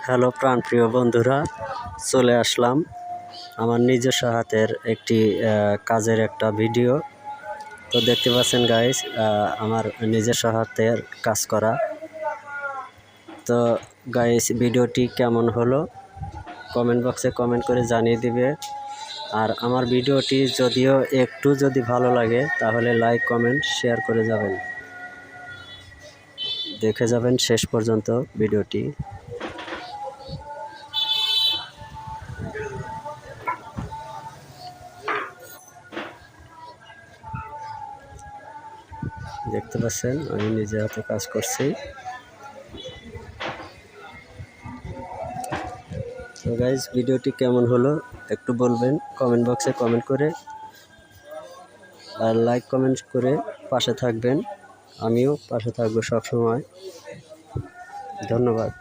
Hello প্রাণপ্রিয় বন্ধুরা, চলে আসলাম আমার নিজস্ব হাতের একটি কাজের একটা ভিডিও। তো দেখতে পাচ্ছেন গাইস, আমার নিজস্ব হাতের কাজ করা। তো গাইস, ভিডিওটি কেমন হলো কমেন্ট বক্সে কমেন্ট করে জানিয়ে দিবে। আর আমার ভিডিওটি যদিও একটু যদি ভালো লাগে তাহলে লাইক কমেন্ট শেয়ার করে যাবেন, দেখে যাবেন শেষ পর্যন্ত ভিডিওটি। দেখতে পাচ্ছেন আমি নিজে হাতে কাজ করছি। তো গাইজ, ভিডিওটি কেমন হলো একটু বলবেন কমেন্ট বক্সে কমেন্ট করে, আর লাইক কমেন্ট করে পাশে থাকবেন। আমিও পাশে থাকবো সবসময়। ধন্যবাদ।